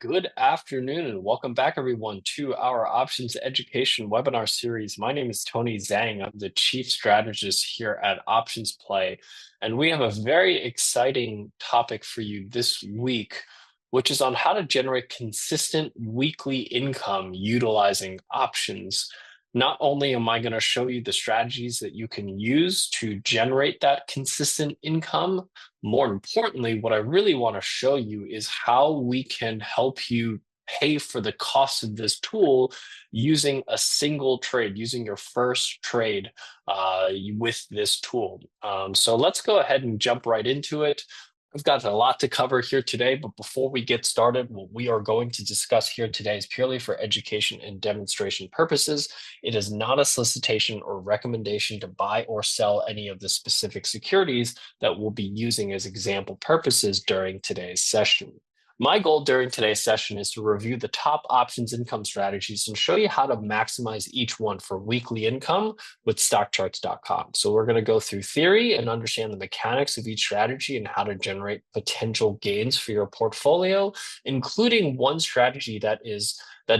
good afternoon, and welcome back, everyone, to our options education webinar series. My name is Tony Zhang. I'm the chief strategist here at OptionsPlay, and we have a very exciting topic for you this week, which is on how to generate consistent weekly income utilizing options. Not only am I going to show you the strategies that you can use to generate that consistent income, more importantly, what I really want to show you is how we can help you pay for the cost of this tool using a single trade, using your first trade with this tool. So let's go ahead and jump right into it. We've got a lot to cover here today, but before we get started, what we are going to discuss here today is purely for education and demonstration purposes. It is not a solicitation or recommendation to buy or sell any of the specific securities that we'll be using as example purposes during today's session. My goal during today's session is to review the top options income strategies and show you how to maximize each one for weekly income with StockCharts.com. So we're going to go through theory and understand the mechanics of each strategy and how to generate potential gains for your portfolio, including one strategy that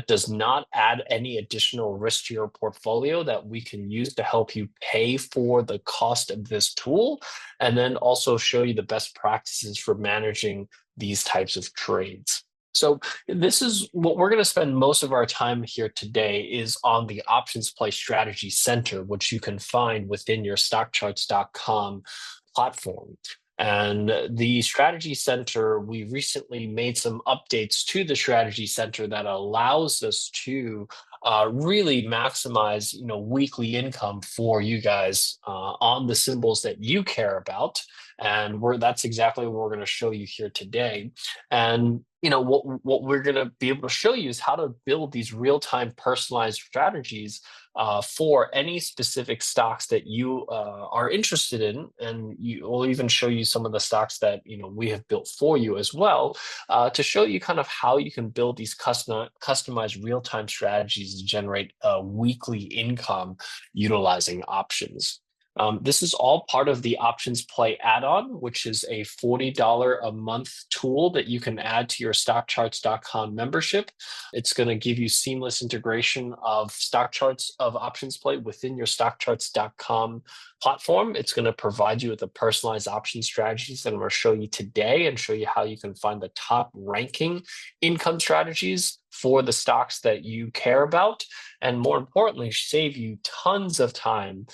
does not add any additional risk to your portfolio that we can use to help you pay for the cost of this tool, and then also show you the best practices for managing these types of trades. So this is what we're going to spend most of our time here today is on the OptionsPlay Strategy Center, which you can find within your StockCharts.com platform. And the Strategy Center, we recently made some updates to the Strategy Center that allows us to really maximize, weekly income for you guys on the symbols that you care about. And that's exactly what we're going to show you here today. And what we're going to be able to show you is how to build these real-time personalized strategies for any specific stocks that you are interested in, and we'll even show you some of the stocks that we have built for you as well, to show you kind of how you can build these customized real-time strategies to generate weekly income utilizing options. This is all part of the OptionsPlay Add-on, which is a $40 a month tool that you can add to your StockCharts.com membership. It's going to give you seamless integration of stock charts of OptionsPlay within your StockCharts.com platform. It's going to provide you with the personalized option strategies that I'm going to show you today and show you how you can find the top ranking income strategies for the stocks that you care about, and more importantly, save you tons of time.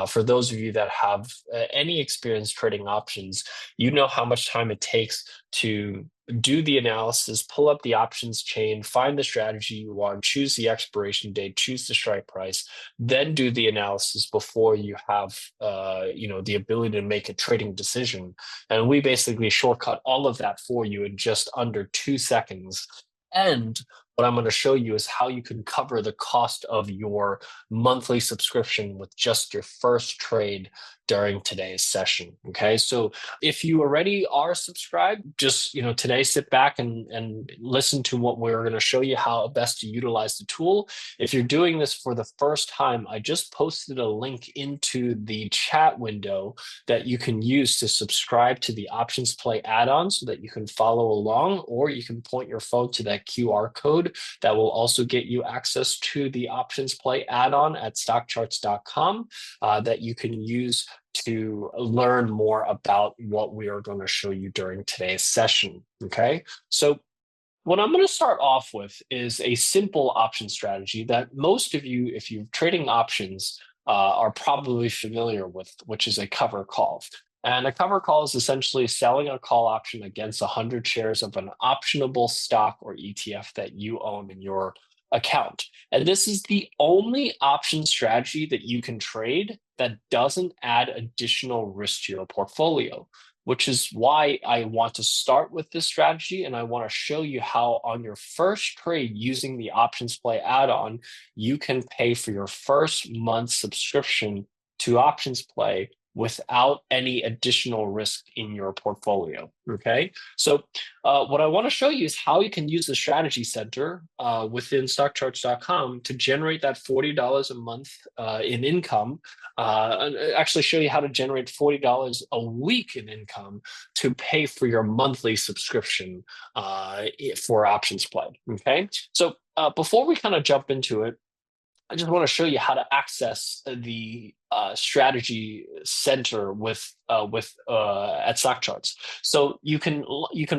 For those of you that have any experience trading options, you know how much time it takes to do the analysis, pull up the options chain, find the strategy you want, choose the expiration date, choose the strike price, then do the analysis before you have the ability to make a trading decision. And we basically shortcut all of that for you in just under 2 seconds. And what I'm going to show you is how you can cover the cost of your monthly subscription with just your first trade during today's session. Okay, so if you already are subscribed, just today sit back and listen to what we're going to show you how best to utilize the tool. If you're doing this for the first time, I just posted a link into the chat window that you can use to subscribe to the OptionsPlay add-on so that you can follow along, or you can point your phone to that QR code that will also get you access to the OptionsPlay add-on at StockCharts.com that you can use to learn more about what we are going to show you during today's session. Okay, so what I'm going to start off with is a simple option strategy that most of you, if you're trading options, are probably familiar with, which is a cover call. And a cover call is essentially selling a call option against 100 shares of an optionable stock or ETF that you own in your account. And this is the only option strategy that you can trade that doesn't add additional risk to your portfolio, which is why I want to start with this strategy. And I want to show you how on your first trade using the OptionsPlay add-on, you can pay for your first month's subscription to OptionsPlay without any additional risk in your portfolio. Okay, so what I want to show you is how you can use the strategy center within StockCharts.com to generate that $40 a month in income, and actually show you how to generate $40 a week in income to pay for your monthly subscription for OptionsPlay. Okay, so before we kind of jump into it, I just want to show you how to access the strategy center at StockCharts. So you can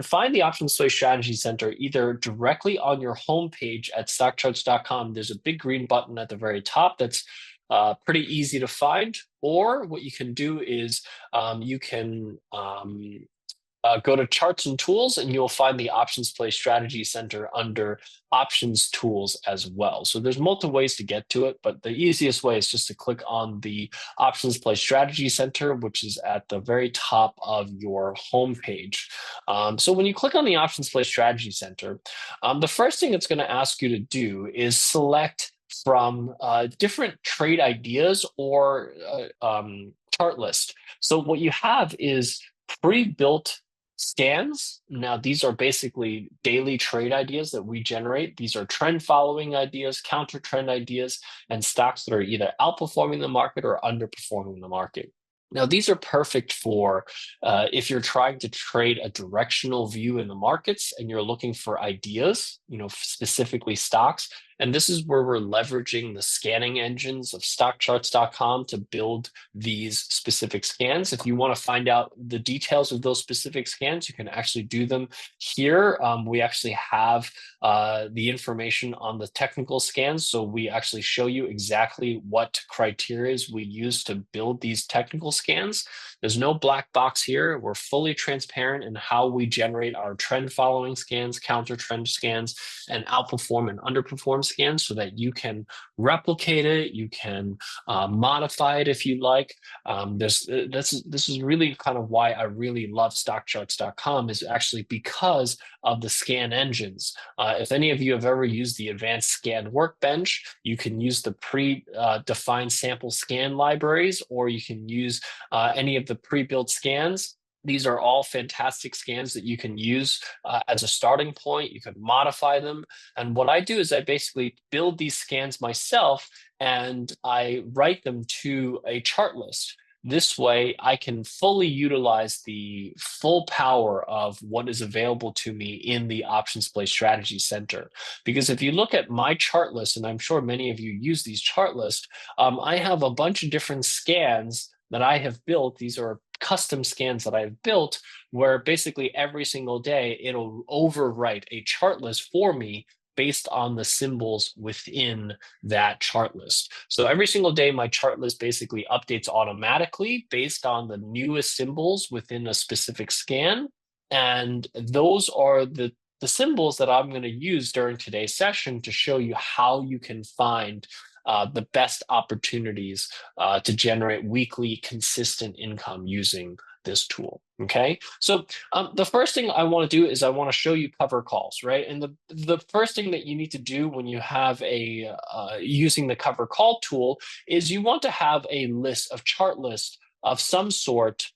find the OptionsPlay Strategy Center either directly on your homepage at StockCharts.com. There's a big green button at the very top that's pretty easy to find. Or what you can do is you can go to Charts and Tools, and you'll find the OptionsPlay Strategy Center under Options Tools as well. So there's multiple ways to get to it, but the easiest way is just to click on the OptionsPlay Strategy Center, which is at the very top of your homepage. So when you click on the OptionsPlay Strategy Center, the first thing it's going to ask you to do is select from different trade ideas or chart list. So what you have is pre-built scans. Now, these are basically daily trade ideas that we generate. These are trend following ideas, counter trend ideas, and stocks that are either outperforming the market or underperforming the market. Now, these are perfect for if you're trying to trade a directional view in the markets and you're looking for ideas, specifically stocks. And this is where we're leveraging the scanning engines of StockCharts.com to build these specific scans. If you want to find out the details of those specific scans, you can actually do them here. We actually have the information on the technical scans. So we actually show you exactly what criteria we use to build these technical scans. There's no black box here. We're fully transparent in how we generate our trend following scans, counter trend scans, and outperform and underperform scans so that you can replicate it. You can modify it if you like. This is really kind of why I really love StockCharts.com, is actually because of the scan engines. If any of you have ever used the advanced scan workbench, you can use the pre-defined sample scan libraries, or you can use any of the pre-built scans. These are all fantastic scans that you can use as a starting point. You can modify them. And what I do is I basically build these scans myself and I write them to a chart list. This way, I can fully utilize the full power of what is available to me in the OptionsPlay Strategy Center. Because if you look at my chart list, and I'm sure many of you use these chart lists, I have a bunch of different scans that I have built. These are custom scans that I've built where basically every single day it'll overwrite a chart list for me based on the symbols within that chart list. So every single day, my chart list basically updates automatically based on the newest symbols within a specific scan. And those are the symbols that I'm going to use during today's session to show you how you can find the best opportunities to generate weekly consistent income using this tool. Okay, so the first thing I want to do is I want to show you cover calls, right? And the first thing that you need to do when you have a using the cover call tool is you want to have a list of chart list of some sort,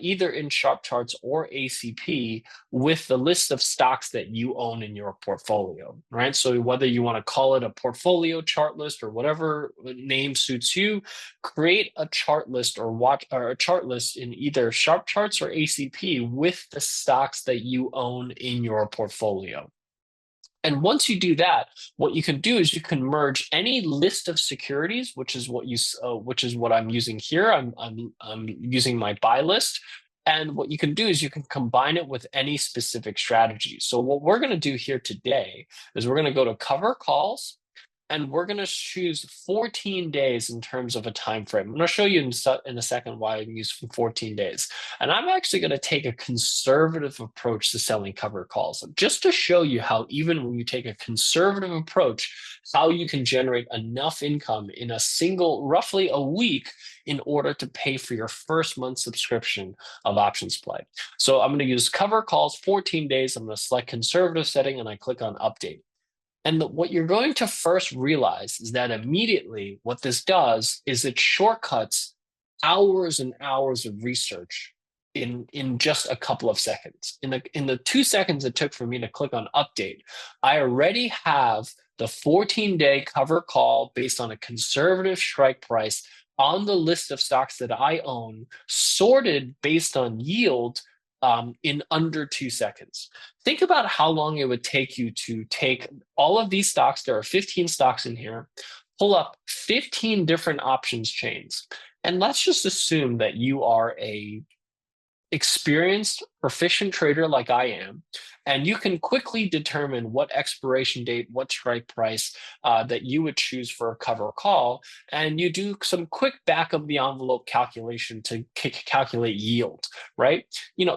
either in Sharp Charts or ACP, with the list of stocks that you own in your portfolio, right? So whether you want to call it a portfolio chart list or whatever name suits you, create a chart list or a chart list in either Sharp Charts or ACP with the stocks that you own in your portfolio. And once you do that, what you can do is you can merge any list of securities, which is what I'm using here. I'm using my buy list. And what you can do is you can combine it with any specific strategy. So what we're going to do here today is we're going to go to cover calls, and we're going to choose 14 days in terms of a time frame. I'm going to show you in a second why I'm using 14 days. And I'm actually going to take a conservative approach to selling cover calls, just to show you how even when you take a conservative approach, how you can generate enough income in a single, roughly a week, in order to pay for your first month subscription of OptionsPlay. So I'm going to use cover calls 14 days. I'm going to select conservative setting and I click on update. And what you're going to first realize is that immediately what this does is it shortcuts hours and hours of research in just a couple of seconds. In the 2 seconds it took for me to click on update, I already have the 14-day cover call based on a conservative strike price on the list of stocks that I own, sorted based on yield in under 2 seconds. Think about how long it would take you to take all of these stocks. There are 15 stocks in here, pull up 15 different options chains. And let's just assume that you are a experienced, proficient trader like I am, and you can quickly determine what expiration date, what strike price that you would choose for a cover call, and you do some quick back of the envelope calculation to calculate yield, right?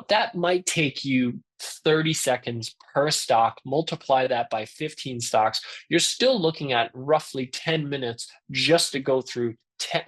That might take you 30 seconds per stock. Multiply that by 15 stocks. You're still looking at roughly 10 minutes just to go through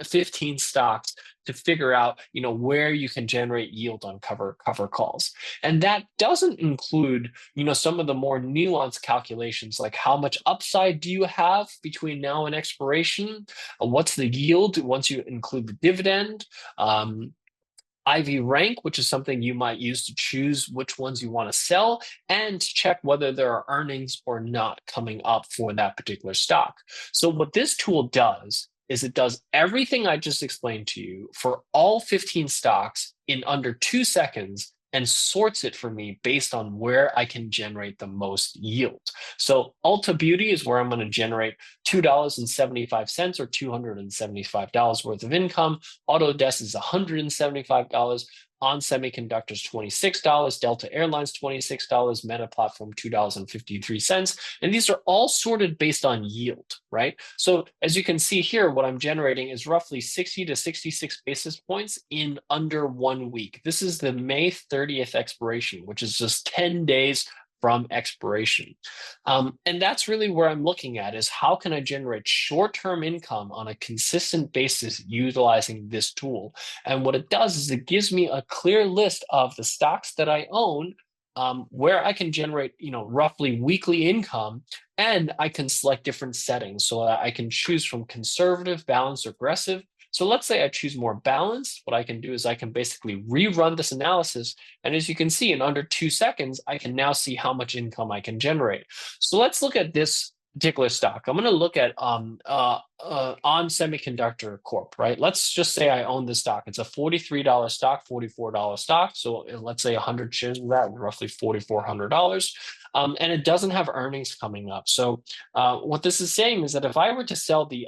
15 stocks to figure out where you can generate yield on cover calls. And that doesn't include some of the more nuanced calculations, like how much upside do you have between now and expiration, what's the yield once you include the dividend, IV rank, which is something you might use to choose which ones you want to sell, and check whether there are earnings or not coming up for that particular stock. So what this tool does is it does everything I just explained to you for all 15 stocks in under 2 seconds and sorts it for me based on where I can generate the most yield. So Ulta Beauty is where I'm going to generate $2.75 or $275 worth of income. Autodesk is $175. On Semiconductors, $26, Delta Airlines, $26, Meta Platform, $2.53. And these are all sorted based on yield, right? So as you can see here, what I'm generating is roughly 60 to 66 basis points in under 1 week. This is the May 30th expiration, which is just 10 days from expiration. And that's really where I'm looking at, is how can I generate short-term income on a consistent basis utilizing this tool? And what it does is it gives me a clear list of the stocks that I own, where I can generate, roughly weekly income, and I can select different settings so that I can choose from conservative, balanced, aggressive. So let's say I choose more balanced. What I can do is I can basically rerun this analysis. And as you can see, in under 2 seconds, I can now see how much income I can generate. So let's look at this particular stock. I'm going to look at On Semiconductor Corp, right? Let's just say I own this stock. It's a $43 stock, $44 stock. So let's say 100 shares of that, roughly $4,400. And it doesn't have earnings coming up. So what this is saying is that if I were to sell the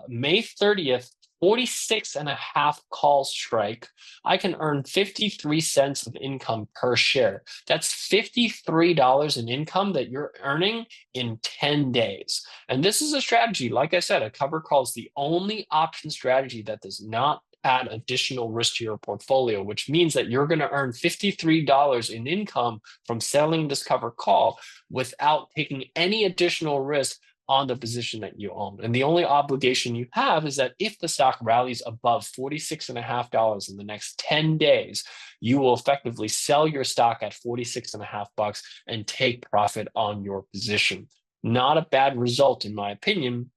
May 30th 46.5 call strike, I can earn 53 cents of income per share. That's $53 in income that you're earning in 10 days. And this is a strategy, like I said, a cover call is the only option strategy that does not add additional risk to your portfolio, which means that you're going to earn $53 in income from selling this cover call without taking any additional risk on the position that you own. And the only obligation you have is that if the stock rallies above $46.5 in the next 10 days, you will effectively sell your stock at $46.5 and take profit on your position. Not a bad result, in my opinion.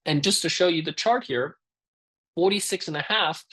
And just to show you the chart here, 46.5.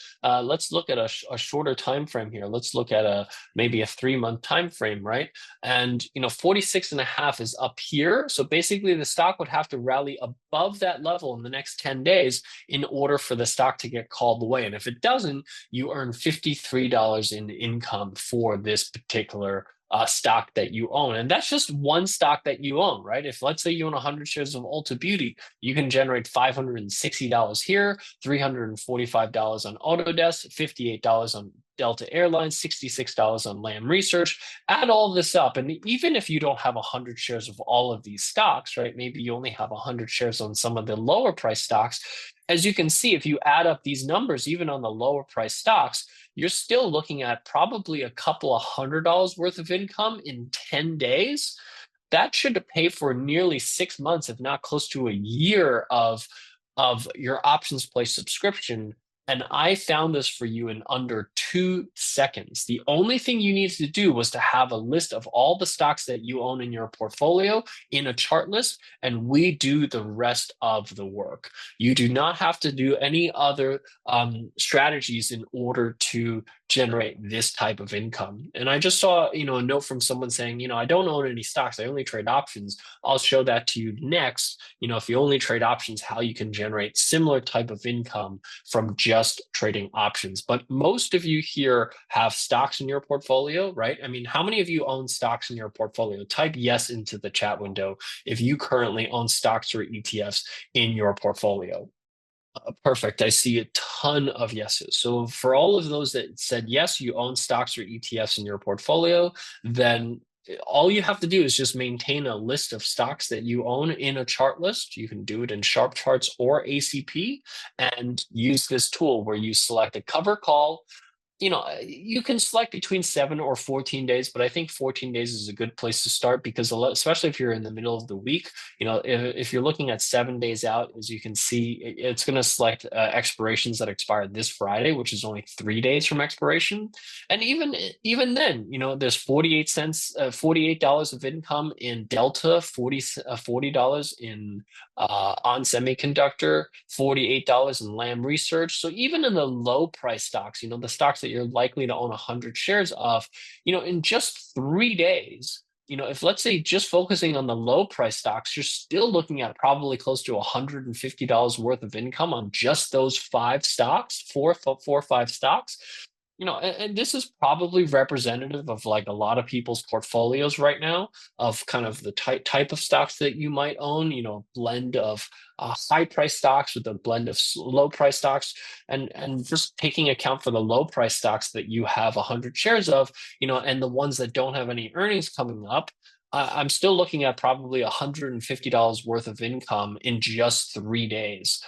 Let's look at a shorter time frame here. Let's look at maybe a 3-month time frame, right? And 46.5 is up here. So basically the stock would have to rally above that level in the next 10 days in order for the stock to get called away. And if it doesn't, you earn $53 in income for this particular stock that you own. And that's just one stock that you own, right? If let's say you own 100 shares of Ulta Beauty, you can generate $560 here, $345 on Autodesk, $58 on Delta Airlines, $66 on Lam Research. Add all this up, and even if you don't have 100 shares of all of these stocks, right? Maybe you only have 100 shares on some of the lower price stocks. As you can see, if you add up these numbers, even on the lower price stocks, you're still looking at probably a couple of $100 worth of income in 10 days. That should pay for nearly 6 months, if not close to a year of your OptionsPlay subscription And I found this for you in under 2 seconds. The only thing you needed to do was to have a list of all the stocks that you own in your portfolio in a chart list, and we do the rest of the work. You do not have to do any other strategies in order to generate this type of income. And I just saw, a note from someone saying, I don't own any stocks. I only trade options. I'll show that to you next. If you only trade options, how you can generate similar type of income from just trading options. But most of you here have stocks in your portfolio, right? I mean, how many of you own stocks in your portfolio? Type yes into the chat window if you currently own stocks or ETFs in your portfolio. Perfect. I see a ton of yeses. So for all of those that said yes, you own stocks or ETFs in your portfolio, then all you have to do is just maintain a list of stocks that you own in a chart list. You can do it in Sharp Charts or ACP and use this tool where you select a cover call. You can select between 7 or 14 days, but I think 14 days is a good place to start because especially if you're in the middle of the week, if you're looking at 7 days out, as you can see, it's going to select expirations that expire this Friday, which is only 3 days from expiration. And even then, there's 48 cents, $48 of income in Delta, $40 in on semiconductor, $48 in Lam Research. So even in the low price stocks, the stocks that you're likely to own 100 shares of, in just 3 days, if let's say just focusing on the low price stocks, you're still looking at probably close to $150 worth of income on just those 5 stocks, four or 5 stocks. And this is probably representative of like a lot of people's portfolios right now of kind of the type of stocks that you might own, a blend of high price stocks with a blend of low price stocks, and just taking account for the low price stocks that you have 100 shares of, and the ones that don't have any earnings coming up. I'm still looking at probably $150 worth of income in just 3 days.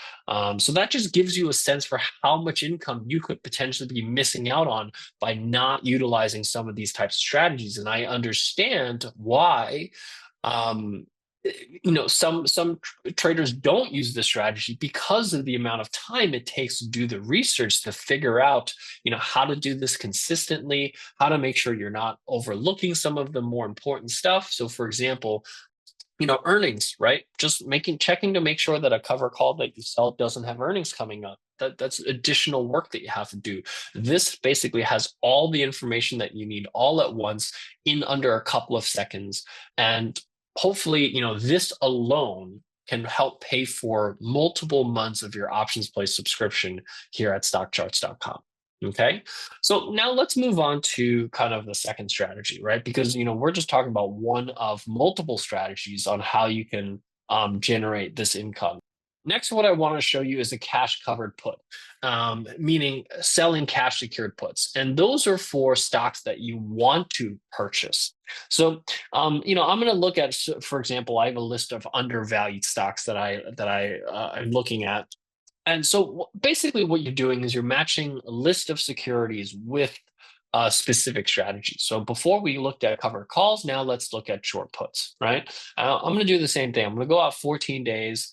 So that just gives you a sense for how much income you could potentially be missing out on by not utilizing some of these types of strategies. And I understand why um, some traders don't use this strategy because of the amount of time it takes to do the research to figure out how to do this consistently, how to make sure you're not overlooking some of the more important stuff. So for example, earnings, right? Just checking to make sure that a cover call that you sell doesn't have earnings coming up. That's additional work that you have to do. This basically has all the information that you need all at once in under a couple of seconds. And hopefully, this alone can help pay for multiple months of your options play subscription here at stockcharts.com. Okay, so now let's move on to kind of the second strategy, right? Because we're just talking about one of multiple strategies on how you can generate this income. Next, what I want to show you is a cash covered put, meaning selling cash secured puts, and those are for stocks that you want to purchase. So, I'm going to look at, for example, I have a list of undervalued stocks that I'm looking at. And so basically what you're doing is you're matching a list of securities with a specific strategy. So before we looked at covered calls, now let's look at short puts, right? I'm going to do the same thing. I'm going to go out 14 days.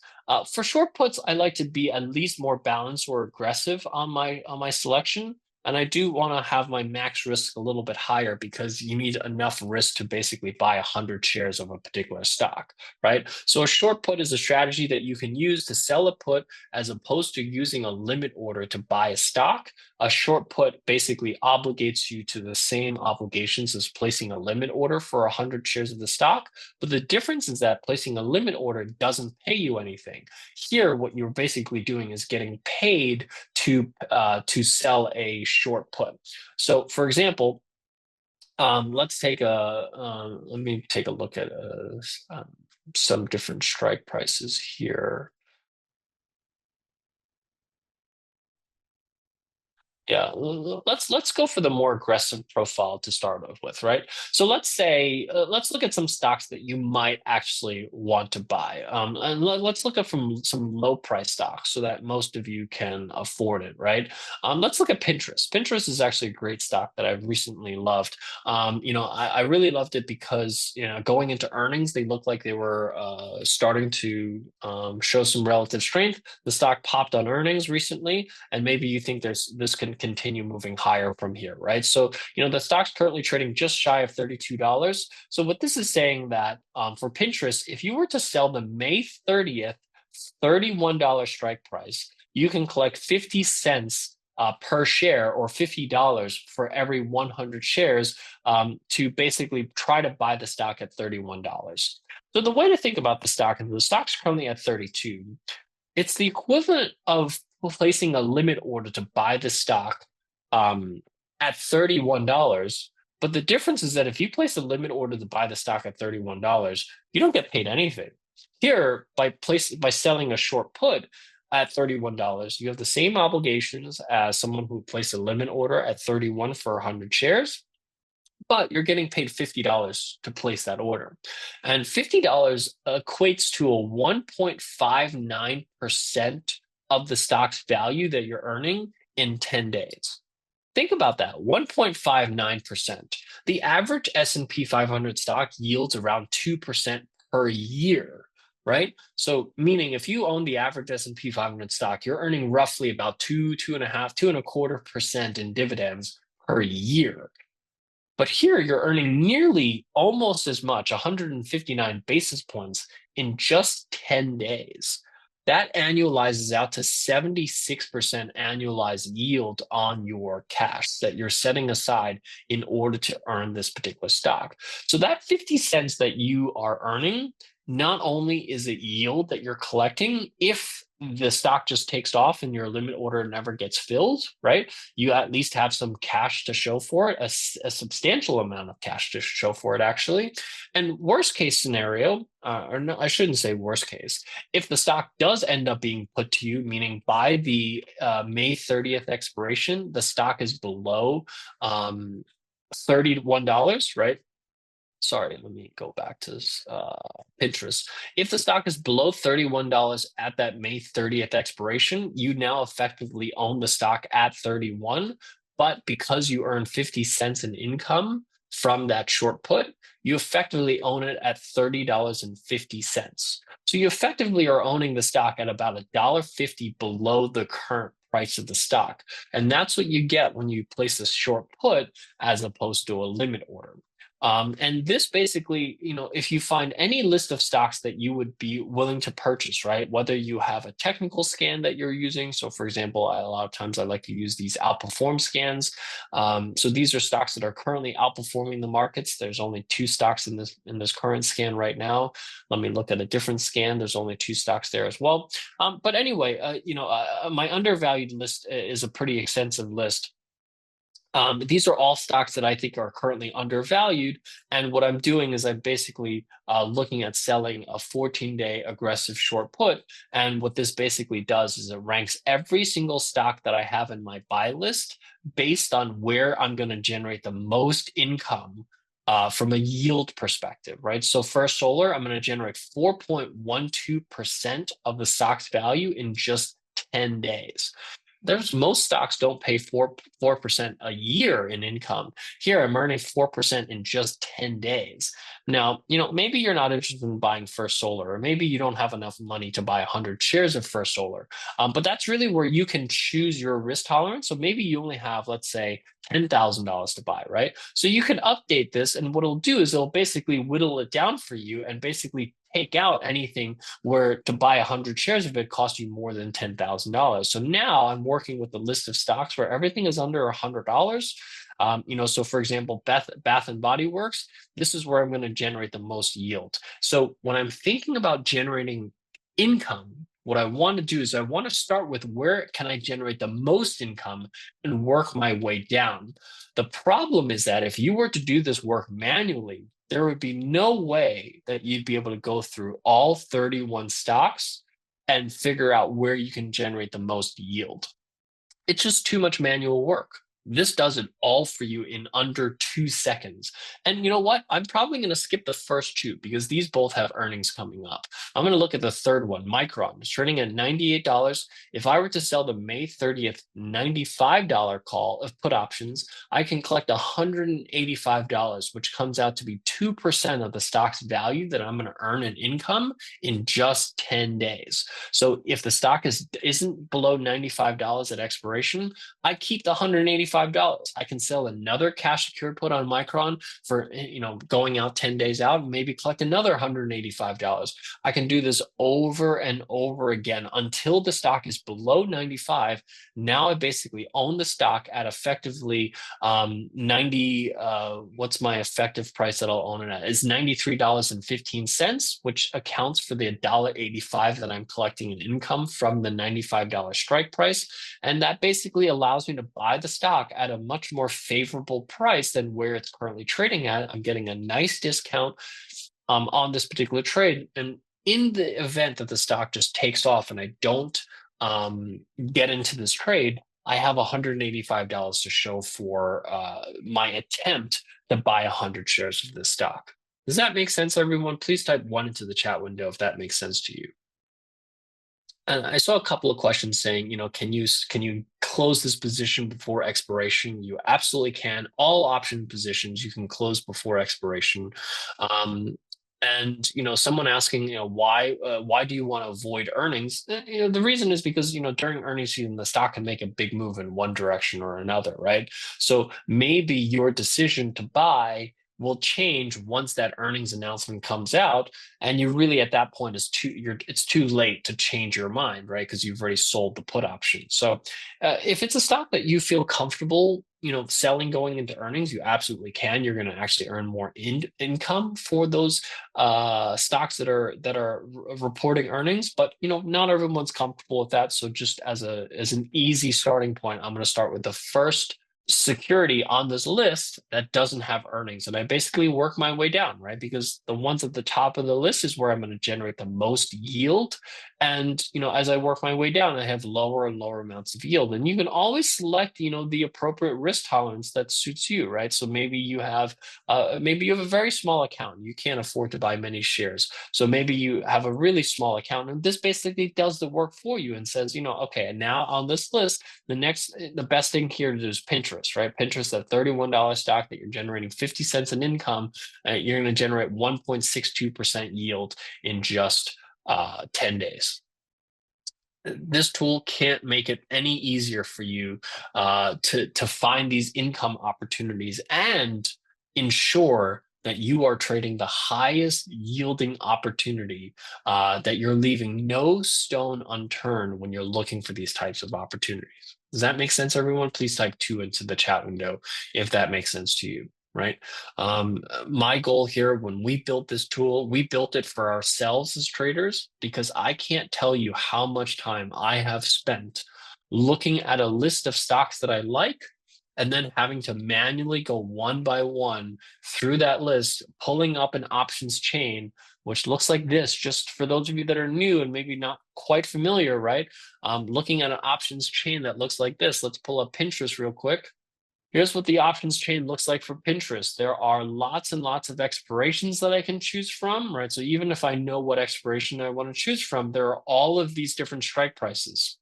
For short puts, I like to be at least more balanced or aggressive on my selection. And I do want to have my max risk a little bit higher because you need enough risk to basically buy 100 shares of a particular stock, right? So a short put is a strategy that you can use to sell a put as opposed to using a limit order to buy a stock. A short put basically obligates you to the same obligations as placing a limit order for 100 shares of the stock. But the difference is that placing a limit order doesn't pay you anything. Here, what you're basically doing is getting paid to sell a short put. So, for example, let me take a look at some different strike prices here. Yeah, let's go for the more aggressive profile to start off with, right? So let's say let's look at some stocks that you might actually want to buy, and let's look at from some low price stocks so that most of you can afford it, right? Let's look at Pinterest. Pinterest is actually a great stock that I've recently loved. I really loved it because going into earnings, they looked like they were starting to show some relative strength. The stock popped on earnings recently, and maybe you think this can continue moving higher from here, right? So, the stock's currently trading just shy of $32. So what this is saying that for Pinterest, if you were to sell the May 30th $31 strike price, you can collect 50 cents per share, or $50 for every 100 shares, to basically try to buy the stock at $31. So the way to think about the stock is the stock's currently at 32. It's the equivalent of placing a limit order to buy the stock um, at $31. But the difference is that if you place a limit order to buy the stock at $31, you don't get paid anything. Here, by selling a short put at $31, you have the same obligations as someone who placed a limit order at 31 for 100 shares, but you're getting paid $50 to place that order. And $50 equates to a 1.59% of the stock's value that you're earning in 10 days. Think about that, 1.59%. The average S&P 500 stock yields around 2% per year, right? So meaning if you own the average S&P 500 stock, you're earning roughly about 2.5, 2.25% in dividends per year. But here you're earning nearly almost as much, 159 basis points in just 10 days. That annualizes out to 76% annualized yield on your cash that you're setting aside in order to earn this particular stock. So that 50 cents that you are earning not only is it yield that you're collecting if the stock just takes off and your limit order never gets filled, right? You at least have some cash to show for it, a substantial amount of cash to show for it, actually. And worst case scenario, or no, I shouldn't say worst case, if the stock does end up being put to you, meaning by the May 30th expiration, the stock is below $31, right? Sorry, let me go back to Pinterest. If the stock is below $31 at that May 30th expiration, you now effectively own the stock at 31. But because you earn 50 cents in income from that short put, you effectively own it at $30.50. So you effectively are owning the stock at about $1.50 below the current price of the stock. And that's what you get when you place a short put as opposed to a limit order. And this basically, if you find any list of stocks that you would be willing to purchase, right? Whether you have a technical scan that you're using. So, for example, a lot of times I like to use these outperform scans. So these are stocks that are currently outperforming the markets. There's only two stocks in this current scan right now. Let me look at a different scan. There's only two stocks there as well. But anyway, my undervalued list is a pretty extensive list. These are all stocks that I think are currently undervalued. And what I'm doing is I'm basically looking at selling a 14-day aggressive short put. And what this basically does is it ranks every single stock that I have in my buy list based on where I'm going to generate the most income from a yield perspective, right? So First Solar, I'm going to generate 4.12% of the stock's value in just 10 days. There's most stocks don't pay 4% a year in income. Here, I'm earning 4% in just 10 days. Now, maybe you're not interested in buying First Solar, or maybe you don't have enough money to buy 100 shares of First Solar. But that's really where you can choose your risk tolerance. So maybe you only have, let's say, $10,000 to buy, right? So you can update this, and what it'll do is it'll basically whittle it down for you and basically take out anything where to buy 100 shares of it cost you more than $10,000. So now I'm working with a list of stocks where everything is under $100. So for example, Bath and Body Works, this is where I'm going to generate the most yield. So when I'm thinking about generating income, what I want to do is I want to start with where can I generate the most income and work my way down. The problem is that if you were to do this work manually, there would be no way that you'd be able to go through all 31 stocks and figure out where you can generate the most yield. It's just too much manual work. This does it all for you in under 2 seconds. And you know what? I'm probably going to skip the first two because these both have earnings coming up. I'm going to look at the third one, Micron. It's trading at $98. If I were to sell the May 30th $95 call of put options, I can collect $185, which comes out to be 2% of the stock's value that I'm going to earn in income in just 10 days. So if the stock isn't below $95 at expiration, I keep the $185. I can sell another cash secured put on Micron for going out 10 days out and maybe collect another $185. I can do this over and over again until the stock is below 95. Now I basically own the stock at effectively 90. What's my effective price that I'll own it at? Is $93.15, which accounts for the $1.85 that I'm collecting in income from the $95 strike price. And that basically allows me to buy the stock at a much more favorable price than where it's currently trading at. I'm getting a nice discount on this particular trade. And in the event that the stock just takes off and I don't get into this trade, I have $185 to show for my attempt to buy 100 shares of this stock. Does that make sense, everyone? Please type 1 into the chat window if that makes sense to you. And I saw a couple of questions saying, can you close this position before expiration? You absolutely can. All option positions you can close before expiration. And someone asking, why do you want to avoid earnings? The reason is because during earnings season the stock can make a big move in one direction or another, right? So maybe your decision to buy will change once that earnings announcement comes out, and you really at that point it's too late to change your mind, right? Because you've already sold the put option. So if it's a stock that you feel comfortable selling going into earnings, you absolutely can. You're going to actually earn more income for those stocks that are reporting earnings, but not everyone's comfortable with that. So just as an easy starting point, I'm going to start with the first security on this list that doesn't have earnings, and I basically work my way down, right? Because the ones at the top of the list is where I'm going to generate the most yield, and as I work my way down, I have lower and lower amounts of yield. And you can always select the appropriate risk tolerance that suits you, right? So maybe you have a very small account, you can't afford to buy many shares, so maybe you have a really small account, and this basically does the work for you and says, okay, and now on this list, the best thing here to do is Pinterest, right? Pinterest, that $31 stock that you're generating 50 cents in income, you're going to generate 1.62% yield in just 10 days. This tool can't make it any easier for you to find these income opportunities and ensure that you are trading the highest yielding opportunity, that you're leaving no stone unturned when you're looking for these types of opportunities. Does that make sense, everyone? Please type 2 into the chat window if that makes sense to you, right? My goal here, when we built this tool, we built it for ourselves as traders, because I can't tell you how much time I have spent looking at a list of stocks that I like and then having to manually go one by one through that list, pulling up an options chain, which looks like this, just for those of you that are new and maybe not quite familiar, right? Looking at an options chain that looks like this. Let's pull up Pinterest real quick. Here's what the options chain looks like for Pinterest. There are lots and lots of expirations that I can choose from, right? So even if I know what expiration I want to choose from, there are all of these different strike prices.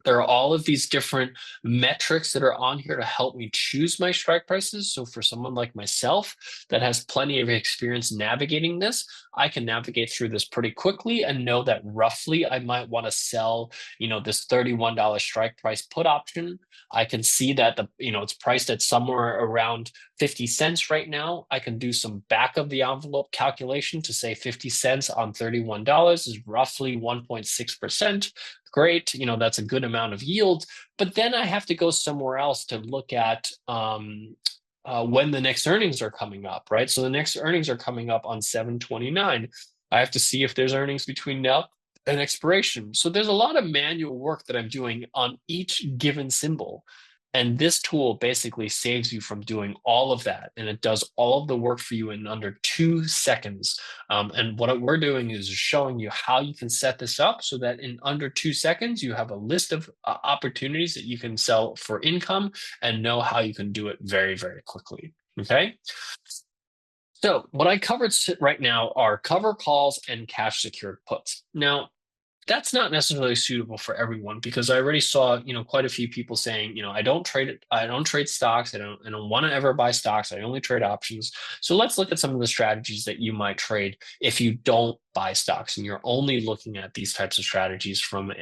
There are all of these different metrics that are on here to help me choose my strike prices. So for someone like myself that has plenty of experience navigating this, I can navigate through this pretty quickly and know that roughly I might want to sell, this $31 strike price put option. I can see that it's priced at somewhere around 50 cents right now. I can do some back of the envelope calculation to say 50 cents on $31 is roughly 1.6%. Great, that's a good amount of yield. But then I have to go somewhere else to look at when the next earnings are coming up, right? So the next earnings are coming up on 7/29. I have to see if there's earnings between now and expiration. So there's a lot of manual work that I'm doing on each given symbol. And this tool basically saves you from doing all of that. And it does all of the work for you in under 2 seconds. And what we're doing is showing you how you can set this up so that in under 2 seconds, you have a list of opportunities that you can sell for income and know how you can do it very, very quickly. Okay. So what I covered right now are cover calls and cash secured puts. Now, that's not necessarily suitable for everyone because I already saw, quite a few people saying, I don't trade stocks, I don't want to ever buy stocks, I only trade options. So let's look at some of the strategies that you might trade if you don't buy stocks and you're only looking at these types of strategies from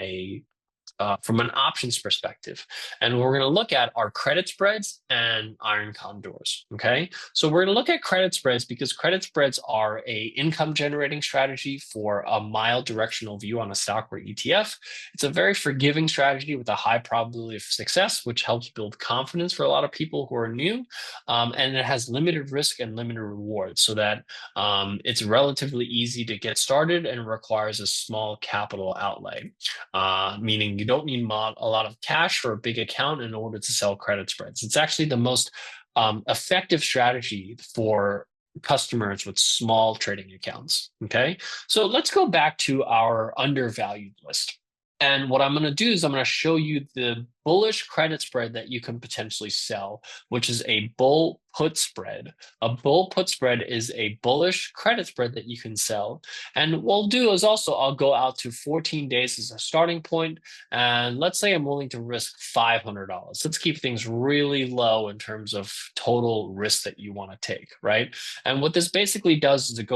an options perspective. And what we're going to look at are credit spreads and iron condors. Okay. So we're going to look at credit spreads because credit spreads are a income generating strategy for a mild directional view on a stock or ETF. It's a very forgiving strategy with a high probability of success, which helps build confidence for a lot of people who are new. And it has limited risk and limited reward so that it's relatively easy to get started and requires a small capital outlay, meaning you don't need a lot of cash for a big account in order to sell credit spreads. It's actually the most effective strategy for customers with small trading accounts. Okay, so let's go back to our undervalued list. And what I'm going to do is I'm going to show you the bullish credit spread that you can potentially sell, which is a bull put spread. A bull put spread is a bullish credit spread that you can sell. And what we'll do is also I'll go out to 14 days as a starting point. And let's say I'm willing to risk $500. Let's keep things really low in terms of total risk that you want to take, right? And what this basically does is it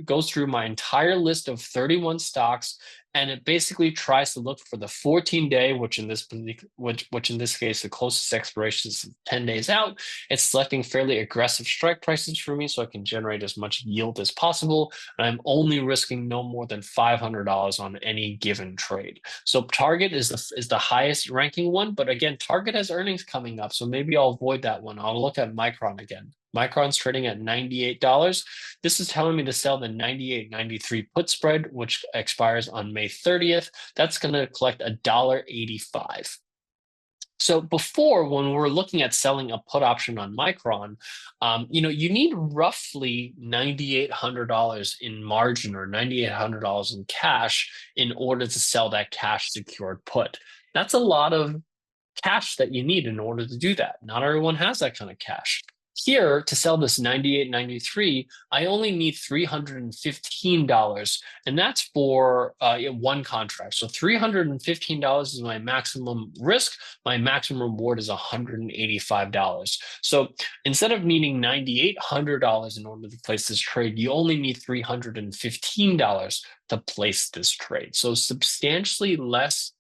goes through my entire list of 31 stocks, and it basically tries to look for the 14-day, which in this case, the closest expiration is 10 days out. It's selecting fairly aggressive strike prices for me so I can generate as much yield as possible. And I'm only risking no more than $500 on any given trade. So Target is the highest ranking one. But again, Target has earnings coming up. So maybe I'll avoid that one. I'll look at Micron again. Micron's trading at $98. This is telling me to sell the 98.93 put spread, which expires on May 30th. That's going to collect $1.85. So before, when we're looking at selling a put option on Micron, you need roughly $9,800 in margin or $9,800 in cash in order to sell that cash secured put. That's a lot of cash that you need in order to do that. Not everyone has that kind of cash. Here, to sell this 98.93, I only need $315, and that's for one contract. So $315 is my maximum risk. My maximum reward is $185. So instead of needing $9,800 in order to place this trade, you only need $315 to place this trade. So substantially less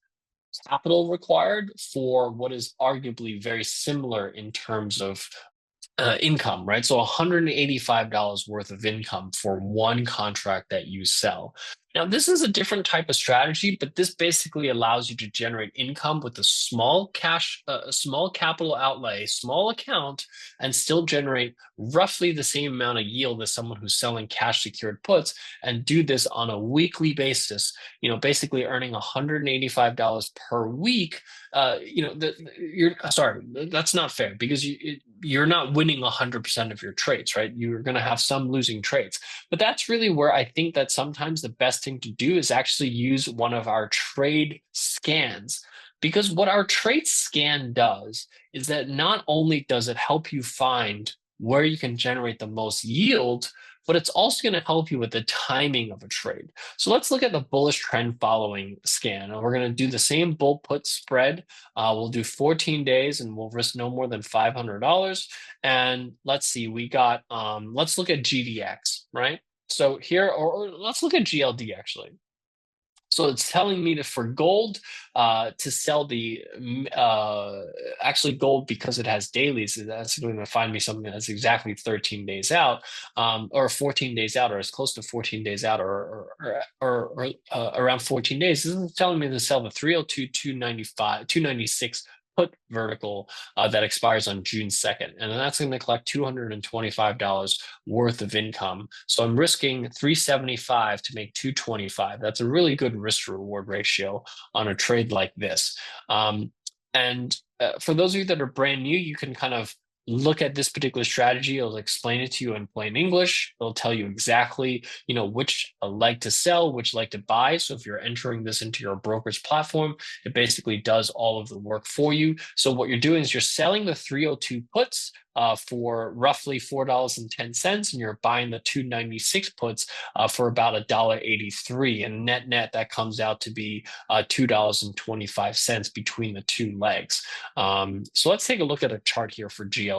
capital required for what is arguably very similar in terms of income, right? So $185 worth of income for one contract that you sell. Now, this is a different type of strategy, but this basically allows you to generate income with a small small capital outlay, small account, and still generate roughly the same amount of yield as someone who's selling cash secured puts, and do this on a weekly basis, basically earning $185 per week. Sorry, that's not fair because you're not winning 100% of your trades, right? You're going to have some losing trades. But that's really where I think that sometimes the best thing to do is actually use one of our trade scans. Because what our trade scan does is that not only does it help you find where you can generate the most yield, but it's also going to help you with the timing of a trade. So let's look at the bullish trend following scan. And we're going to do the same bull put spread. We'll do 14 days and we'll risk no more than $500. And let's see, we got, let's look at GDX, right? So here, or let's look at GLD actually. So it's telling me for gold to sell the actually gold, because it has dailies, that's going to find me something that's exactly 13 days out, or 14 days out, or as close to 14 days out, or around 14 days. This is telling me to sell the 302, 295, 296 put vertical that expires on June 2nd. And that's going to collect $225 worth of income. So I'm risking $375 to make $225. That's a really good risk to reward ratio on a trade like this. And for those of you that are brand new, you can kind of look at this particular strategy. It'll explain it to you in plain English. It'll tell you exactly, which leg to sell, which leg to buy. So if you're entering this into your broker's platform, it basically does all of the work for you. So what you're doing is you're selling the 302 puts for roughly $4.10, and you're buying the 296 puts for about $1.83. And net, that comes out to be $2.25 between the two legs. So let's take a look at a chart here for GLD.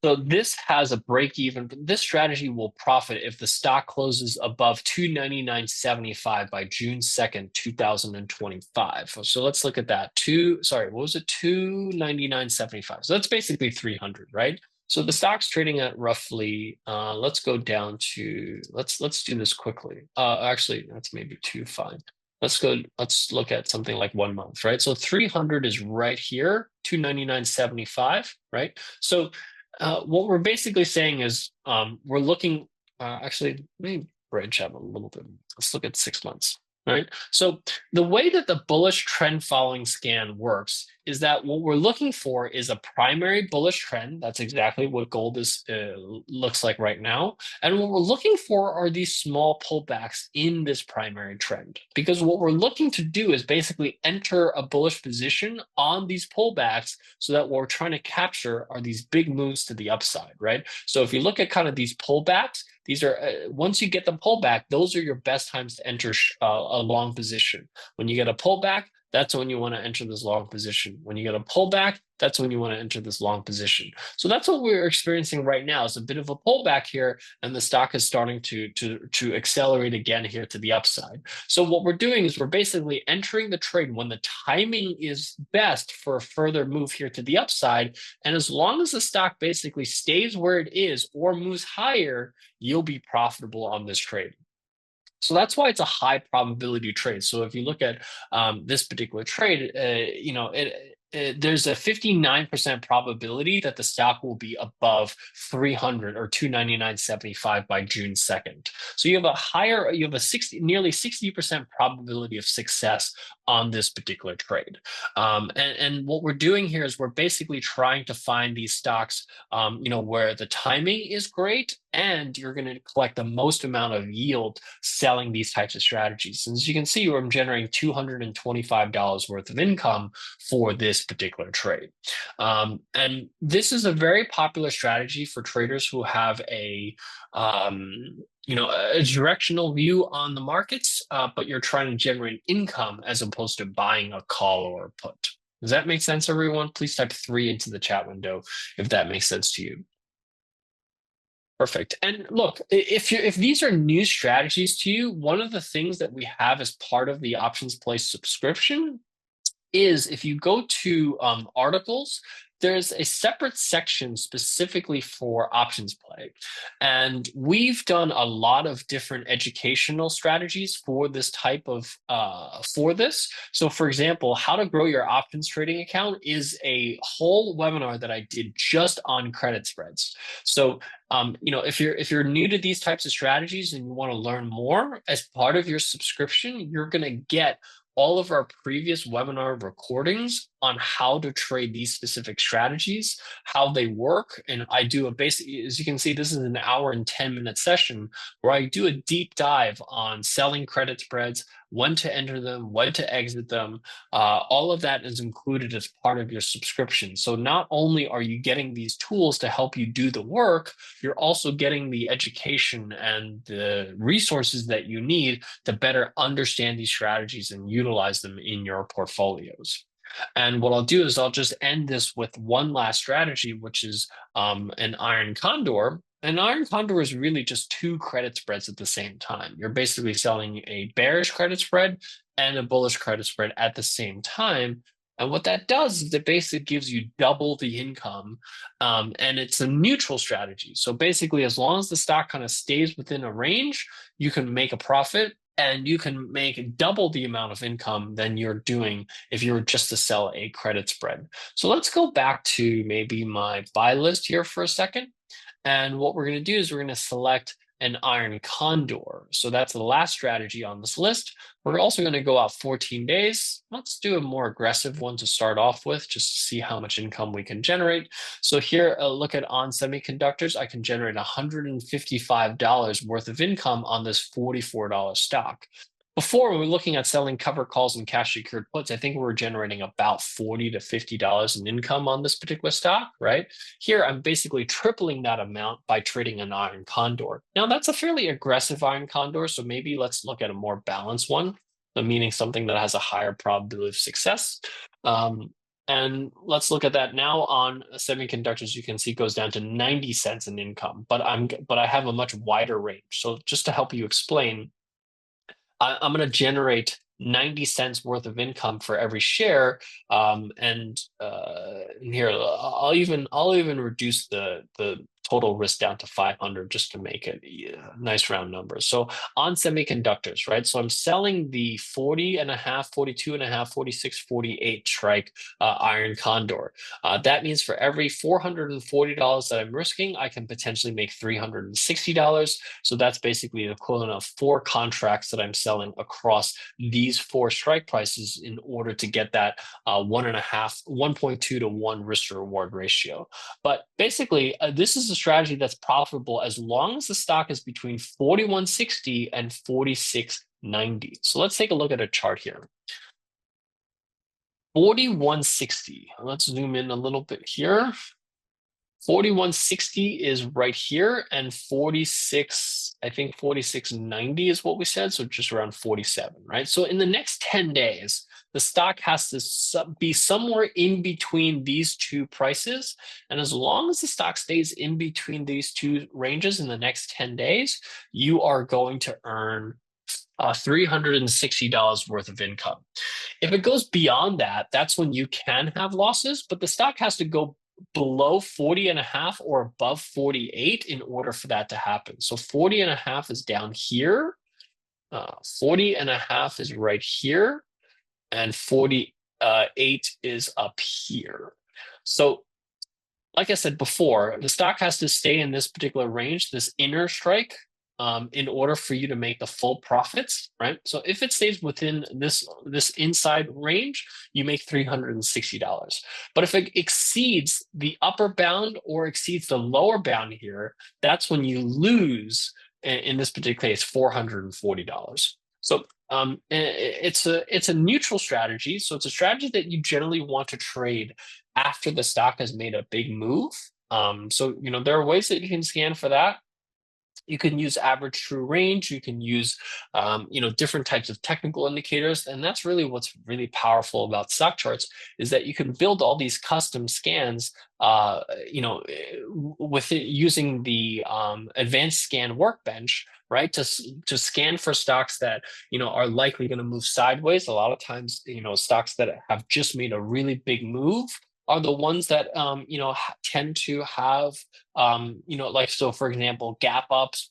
So this has a break even. This strategy will profit if the stock closes above 299.75 by June 2nd, 2025. So let's look at that. What was it? 299.75. So that's basically 300, right? So the stock's trading at roughly, let's go down to, let's do this quickly. Actually, that's maybe too fine. Let's look at something like 1 month, right? So 300 is right here, 299.75, right? So what we're basically saying is we're looking, actually, let me branch out a little bit. Let's look at 6 months, right? So the way that the bullish trend following scan works is that what we're looking for is a primary bullish trend. That's exactly what gold looks like right now. And what we're looking for are these small pullbacks in this primary trend, because what we're looking to do is basically enter a bullish position on these pullbacks, so that what we're trying to capture are these big moves to the upside, right? So if you look at kind of these pullbacks, these are once you get the pullback, those are your best times to enter a long position. When you get a pullback, that's when you want to enter this long position. When you get a pullback, that's when you want to enter this long position. So that's what we're experiencing right now. It's a bit of a pullback here, and the stock is starting to accelerate again here to the upside. So what we're doing is we're basically entering the trade when the timing is best for a further move here to the upside. And as long as the stock basically stays where it is or moves higher, you'll be profitable on this trade. So that's why it's a high probability trade. So if you look at this particular trade, there's a 59% probability that the stock will be above 300 or 299.75 by June 2nd. So you have a nearly 60% probability of success on this particular trade. And what we're doing here is we're basically trying to find these stocks, where the timing is great and you're going to collect the most amount of yield selling these types of strategies. And as you can see, I'm generating $225 worth of income for this particular trade. And this is a very popular strategy for traders who have a directional view on the markets, but you're trying to generate income as opposed to buying a call or a put. Does that make sense, everyone? Please type 3 into the chat window if that makes sense to you. Perfect. And look, if these are new strategies to you, one of the things that we have as part of the OptionsPlay subscription is if you go to articles, there's a separate section specifically for OptionsPlay. And we've done a lot of different educational strategies for this type of, for this. So for example, how to grow your options trading account is a whole webinar that I did just on credit spreads. So if you're new to these types of strategies and you want to learn more, as part of your subscription, you're going to get all of our previous webinar recordings on how to trade these specific strategies, how they work. And I do a basic, as you can see, this is an hour and 10-minute session where I do a deep dive on selling credit spreads, when to enter them, when to exit them. All of that is included as part of your subscription. So not only are you getting these tools to help you do the work, you're also getting the education and the resources that you need to better understand these strategies and utilize them in your portfolios. And what I'll do is I'll just end this with one last strategy, which is an iron condor. An iron condor is really just 2 credit spreads at the same time. You're basically selling a bearish credit spread and a bullish credit spread at the same time. And what that does is it basically gives you double the income, and it's a neutral strategy. So basically, as long as the stock kind of stays within a range, you can make a profit and you can make double the amount of income than you're doing if you were just to sell a credit spread. So let's go back to maybe my buy list here for a second. And what we're going to do is we're going to select an iron condor. So that's the last strategy on this list. We're also going to go out 14 days. Let's do a more aggressive one to start off with, just to see how much income we can generate. So here, look at on semiconductors. I can generate $155 worth of income on this $44 stock. Before, we were looking at selling cover calls and cash secured puts. I think we were generating about $40 to $50 in income on this particular stock, right? Here, I'm basically tripling that amount by trading an iron condor. Now, that's a fairly aggressive iron condor, so maybe let's look at a more balanced one, meaning something that has a higher probability of success. And let's look at that now on semiconductors. You can see it goes down to 90 cents in income, but I have a much wider range. So just to help you explain, I'm going to generate 90 cents worth of income for every share. And here, I'll even reduce the total risk down to 500 just to make it nice round numbers. So on semiconductors, right? So I'm selling the 40 and a half, 42 and a half, 46, 48 strike iron condor. That means for every $440 that I'm risking, I can potentially make $360. So that's basically the equivalent of 4 contracts that I'm selling across these 4 strike prices in order to get that 1.2 to 1 risk to reward ratio. But basically, this is a strategy that's profitable as long as the stock is between 41.60 and 46.90. So let's take a look at a chart here. 41.60. Let's zoom in a little bit here. 41.60 is right here, and 46, I think 46.90 is what we said, so just around 47, right? So in the next 10 days, the stock has to be somewhere in between these two prices, and as long as the stock stays in between these two ranges in the next 10 days, you are going to earn $360 worth of income. If it goes beyond that, that's when you can have losses, but the stock has to go below 40 and a half or above 48 in order for that to happen. So 40 and a half is down here. 40 and a half is right here. And 48 is up here. So like I said before, the stock has to stay in this particular range, this inner strike, in order for you to make the full profits, right? So if it stays within this inside range, you make $360. But if it exceeds the upper bound or exceeds the lower bound here, that's when you lose, in this particular case, $440. So it's a neutral strategy. So it's a strategy that you generally want to trade after the stock has made a big move. So there are ways that you can scan for that. You can use average true range. You can use, different types of technical indicators. And that's really what's really powerful about stock charts, is that you can build all these custom scans, with it using the advanced scan workbench, right? To scan for stocks that, are likely going to move sideways. A lot of times, stocks that have just made a really big move are the ones that tend to have so for example, gap ups,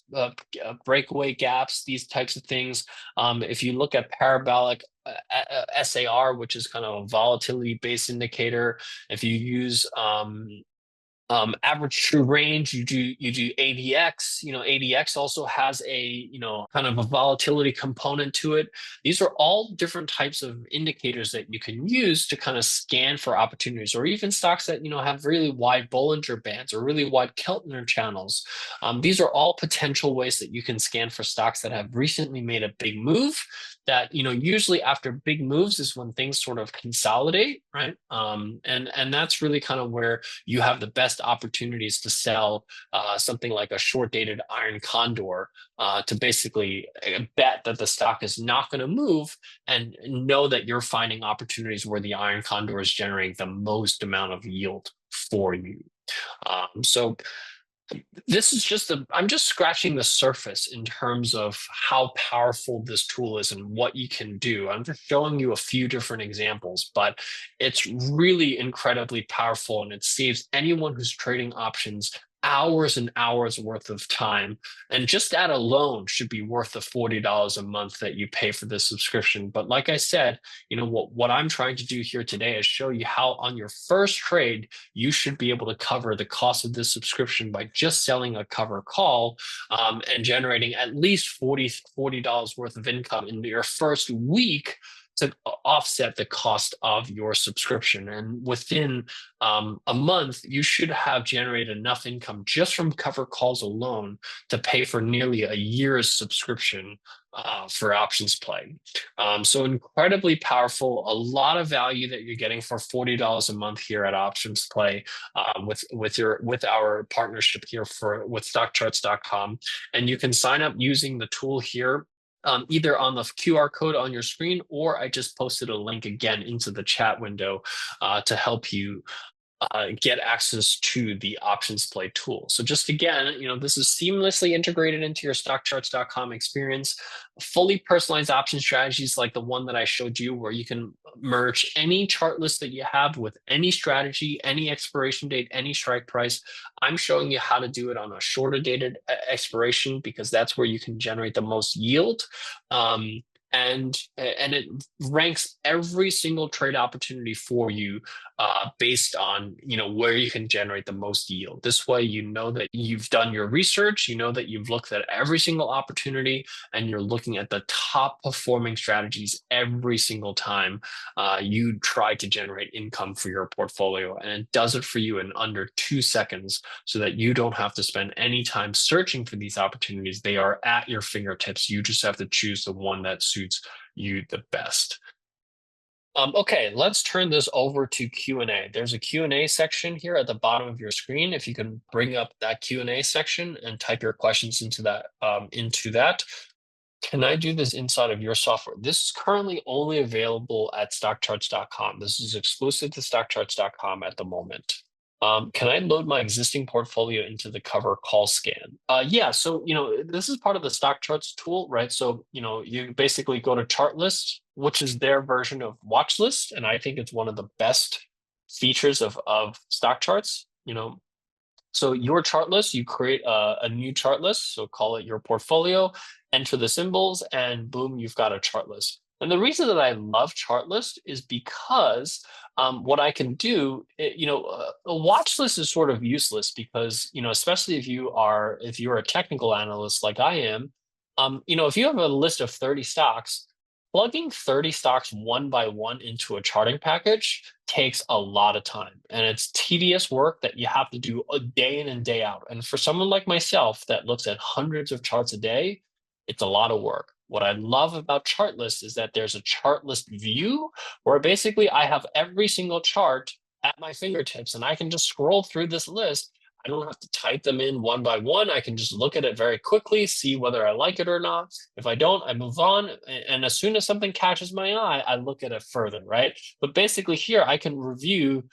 breakaway gaps, these types of things. If you look at parabolic SAR, which is kind of a volatility based indicator, if you use average true range, you do ADX. ADX also has a kind of a volatility component to it. These are all different types of indicators that you can use to kind of scan for opportunities, or even stocks that have really wide Bollinger Bands or really wide Keltner channels. These are all potential ways that you can scan for stocks that have recently made a big move. That usually after big moves is when things sort of consolidate, right? And that's really kind of where you have the best opportunities to sell something like a short-dated iron condor, to basically bet that the stock is not going to move, and know that you're finding opportunities where the iron condor is generating the most amount of yield for you. So this is I'm just scratching the surface in terms of how powerful this tool is and what you can do. I'm just showing you a few different examples, but it's really incredibly powerful, and it saves anyone who's trading options hours and hours worth of time. And just that alone should be worth the $40 a month that you pay for this subscription. But like I said, what I'm trying to do here today is show you how on your first trade, you should be able to cover the cost of this subscription by just selling a cover call and generating at least $40 worth of income in your first week to offset the cost of your subscription. And within a month, you should have generated enough income just from cover calls alone to pay for nearly a year's subscription for OptionsPlay. So incredibly powerful, a lot of value that you're getting for $40 a month here at OptionsPlay with our partnership here with StockCharts.com. And you can sign up using the tool here either on the QR code on your screen, or I just posted a link again into the chat window to help you get access to the OptionsPlay tool. So just again, this is seamlessly integrated into your StockCharts.com experience. Fully personalized option strategies like the one that I showed you, where you can merge any chart list that you have with any strategy, any expiration date, any strike price. I'm showing you how to do it on a shorter dated expiration because that's where you can generate the most yield. And it ranks every single trade opportunity for you based on where you can generate the most yield. This way, you know that you've done your research, you know that you've looked at every single opportunity, and you're looking at the top performing strategies every single time you try to generate income for your portfolio. And it does it for you in under 2 seconds, so that you don't have to spend any time searching for these opportunities. They are at your fingertips. You just have to choose the one that suits you the best. Okay, let's turn this over to Q&A. There's a Q&A section here at the bottom of your screen. If you can bring up that Q&A section and type your questions into that. Can I do this inside of your software? This is currently only available at StockCharts.com. This is exclusive to StockCharts.com at the moment. Can I load my existing portfolio into the cover call scan? Yeah, so this is part of the stock charts tool, right? So you basically go to ChartList, which is their version of watch list, and I think it's one of the best features of stock charts. So your chart list, you create a new chart list, so call it your portfolio, enter the symbols, and boom, you've got a chart list. And the reason that I love ChartList is because what I can do, a watch list is sort of useless because, especially if you're a technical analyst like I am, if you have a list of 30 stocks, plugging 30 stocks one by one into a charting package takes a lot of time, and it's tedious work that you have to do a day in and day out. And for someone like myself that looks at hundreds of charts a day, it's a lot of work. What I love about ChartList is that there's a chart list view where basically I have every single chart at my fingertips and I can just scroll through this list. I don't have to type them in one by one. I can just look at it very quickly, see whether I like it or not. If I don't, I move on. And as soon as something catches my eye, I look at it further, right? But basically here I can review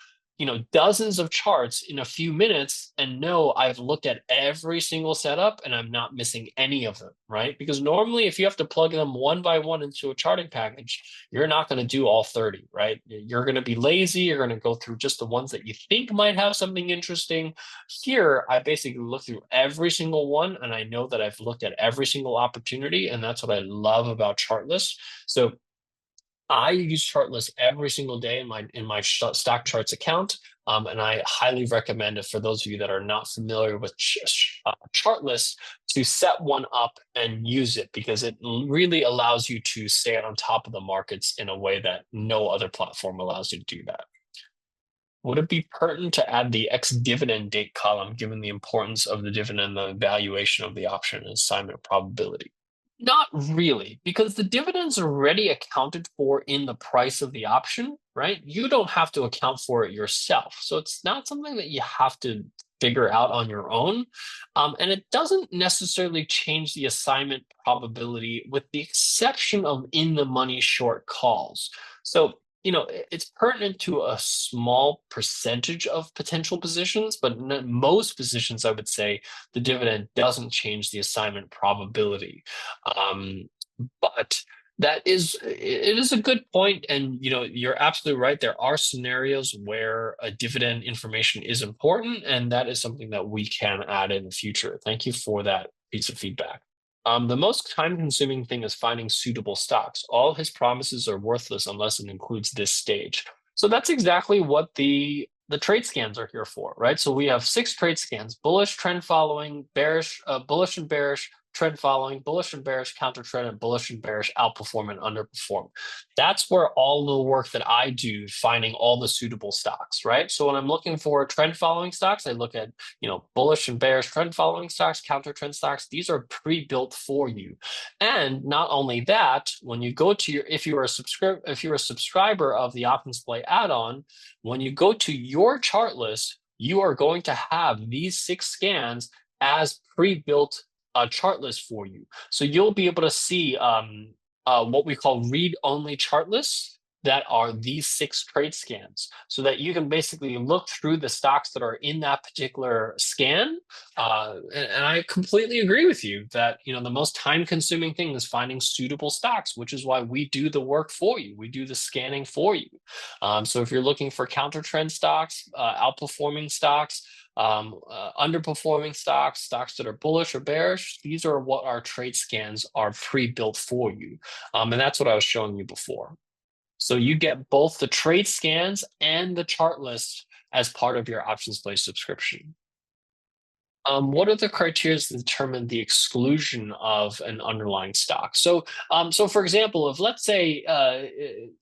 dozens of charts in a few minutes and know I've looked at every single setup and I'm not missing any of them, right? Because normally if you have to plug them one by one into a charting package, you're not going to do all 30, right? You're going to be lazy. You're going to go through just the ones that you think might have something interesting. Here, I basically look through every single one and I know that I've looked at every single opportunity, and that's what I love about ChartList. So I use ChartList every single day in my stock charts account, and I highly recommend it for those of you that are not familiar with ChartList to set one up and use it, because it really allows you to stay on top of the markets in a way that no other platform allows you to do that. Would it be pertinent to add the ex-dividend date column given the importance of the dividend and the valuation of the option and assignment probability? Not really, because the dividend's already accounted for in the price of the option, right? You don't have to account for it yourself. So it's not something that you have to figure out on your own. And it doesn't necessarily change the assignment probability with the exception of in the money short calls. So it's pertinent to a small percentage of potential positions, but most positions, I would say, the dividend doesn't change the assignment probability. But It is a good point, and you're absolutely right. There are scenarios where a dividend information is important, and that is something that we can add in the future. Thank you for that piece of feedback. The most time-consuming thing is finding suitable stocks. All his promises are worthless unless it includes this stage. So that's exactly what the trade scans are here for, right? So we have 6 trade scans: bullish, trend following, bearish, bullish and bearish, trend following, bullish and bearish, counter trend, and bullish and bearish, outperform and underperform. That's where all the work that I do, finding all the suitable stocks, right? So when I'm looking for trend following stocks, I look at, bullish and bearish trend following stocks, counter trend stocks. These are pre-built for you. And not only that, when you go to if you're a subscriber of the OptionsPlay add-on, when you go to your chart list, you are going to have these 6 scans as pre-built chart list for you. So you'll be able to see what we call read-only chart lists that are these 6 trade scans, so that you can basically look through the stocks that are in that particular scan. And I completely agree with you that the most time-consuming thing is finding suitable stocks, which is why we do the work for you. We do the scanning for you. So if you're looking for counter trend stocks, outperforming stocks, underperforming stocks, stocks that are bullish or bearish, these are what our trade scans are pre-built for you. And that's what I was showing you before. So you get both the trade scans and the chart list as part of your OptionsPlay subscription. What are the criteria to determine the exclusion of an underlying stock? So for example, if let's say,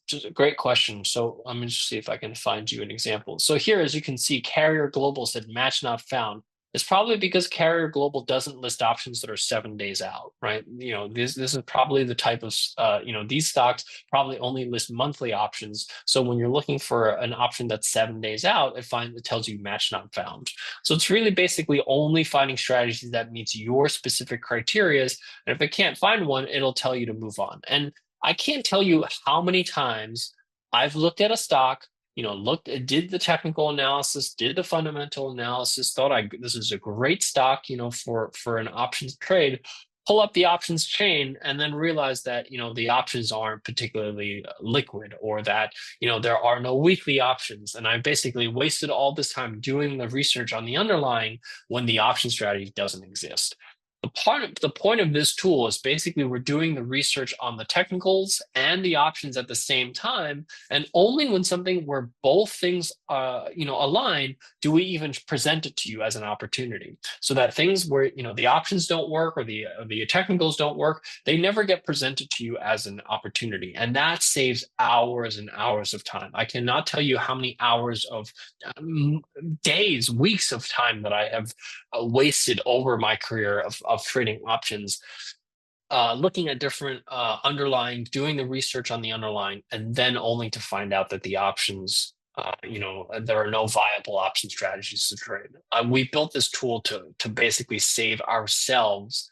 just a great question. So let me just see if I can find you an example. So here, as you can see, Carrier Global said match not found. It's probably because Carrier Global doesn't list options that are 7 days out, right? This is probably the type of, these stocks probably only list monthly options. So when you're looking for an option that's 7 days out, it tells you match not found. So it's really basically only finding strategies that meets your specific criterias. And if it can't find one, it'll tell you to move on. And I can't tell you how many times I've looked at a stock, did the technical analysis, did the fundamental analysis, thought this is a great stock, for an options trade, pull up the options chain, and then realize that the options aren't particularly liquid, or that there are no weekly options, and I basically wasted all this time doing the research on the underlying when the option strategy doesn't exist. The point of this tool is basically we're doing the research on the technicals and the options at the same time, and only when something where both things align do we even present it to you as an opportunity. So that things where the options don't work, or the technicals don't work, they never get presented to you as an opportunity, and that saves hours and hours of time. I cannot tell you how many hours of days, weeks of time that I have wasted over my career of trading options, looking at different underlying, doing the research on the underlying, and then only to find out that the options, there are no viable option strategies to trade. We built this tool to basically save ourselves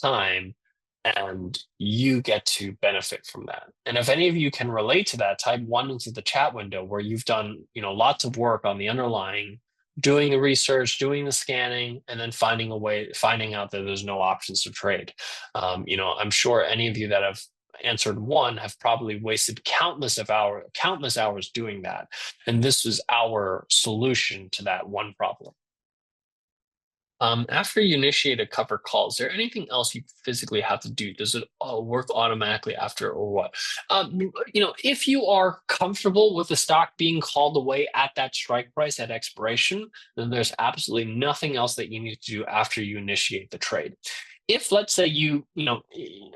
time, and you get to benefit from that. And if any of you can relate to that, type 1 into the chat window where you've done lots of work on the underlying, doing the research, doing the scanning, and then finding out that there's no options to trade. I'm sure any of you that have answered 1 have probably wasted countless hours doing that. And this was our solution to that one problem. After you initiate a cover call, is there anything else you physically have to do? Does it work automatically after, or what? If you are comfortable with the stock being called away at that strike price at expiration, then there's absolutely nothing else that you need to do after you initiate the trade. If let's say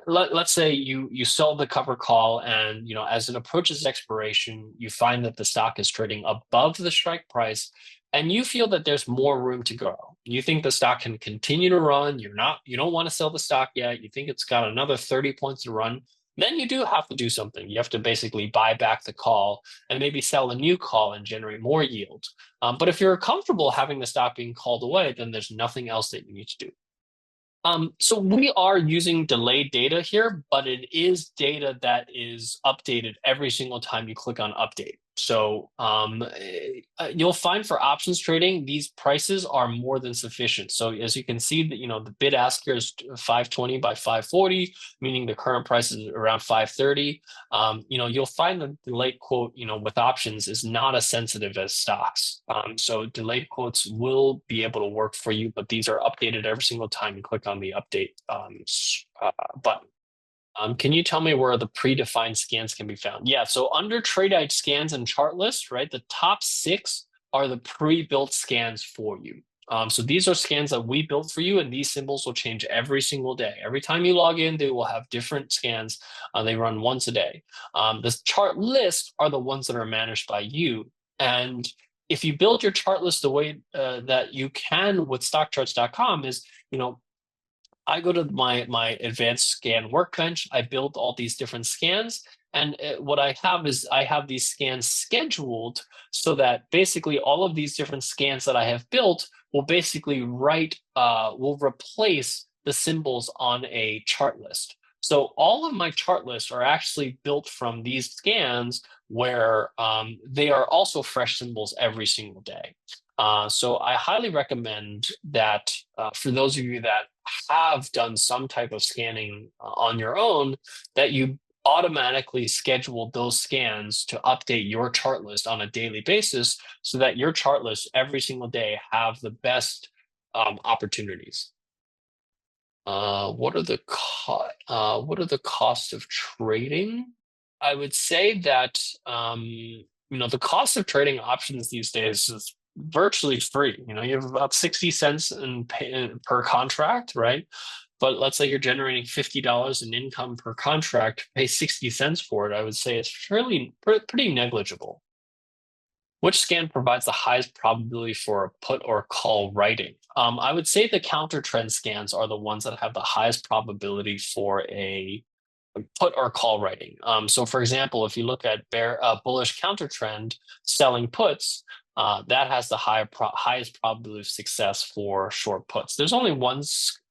let's say you sell the cover call, and as it approaches expiration, you find that the stock is trading above the strike price, and you feel that there's more room to go. You think the stock can continue to run. You don't want to sell the stock yet. You think it's got another 30 points to run. Then you do have to do something. You have to basically buy back the call and maybe sell a new call and generate more yield. But if you're comfortable having the stock being called away, then there's nothing else that you need to do. So we are using delayed data here, but it is data that is updated every single time you click on update. So you'll find for options trading, these prices are more than sufficient. So as you can see, that the bid ask here is 520 by 540, meaning the current price is around 530. You'll find the delayed quote, with options is not as sensitive as stocks. So delayed quotes will be able to work for you, but these are updated every single time you click on the update button. Can you tell me where the predefined scans can be found? Yeah, so under Trade ID scans and ChartList, right, the top 6 are the pre-built scans for you. So these are scans that we built for you, and these symbols will change every single day. Every time you log in, they will have different scans. They run once a day. The chart list are the ones that are managed by you. And if you build your chart list the way that you can with StockCharts.com is, I go to my advanced scan workbench. I build all these different scans. And what I have is I have these scans scheduled so that basically all of these different scans that I have built will basically will replace the symbols on a chart list. So all of my chart lists are actually built from these scans where they are also fresh symbols every single day. So I highly recommend that for those of you that have done some type of scanning on your own, that you automatically schedule those scans to update your chart list on a daily basis so that your chart lists every single day have the best opportunities. What are the costs of trading? I would say that the cost of trading options these days is virtually free. You have about 60 cents per contract, right? But let's say you're generating $50 in income per contract, pay 60 cents for it. I would say it's pretty negligible. Which scan provides the highest probability for a put or call writing? I would say the counter trend scans are the ones that have the highest probability for a put or call writing. So for example, if you look at bullish counter trend selling puts, that has the highest probability of success for short puts. There's only one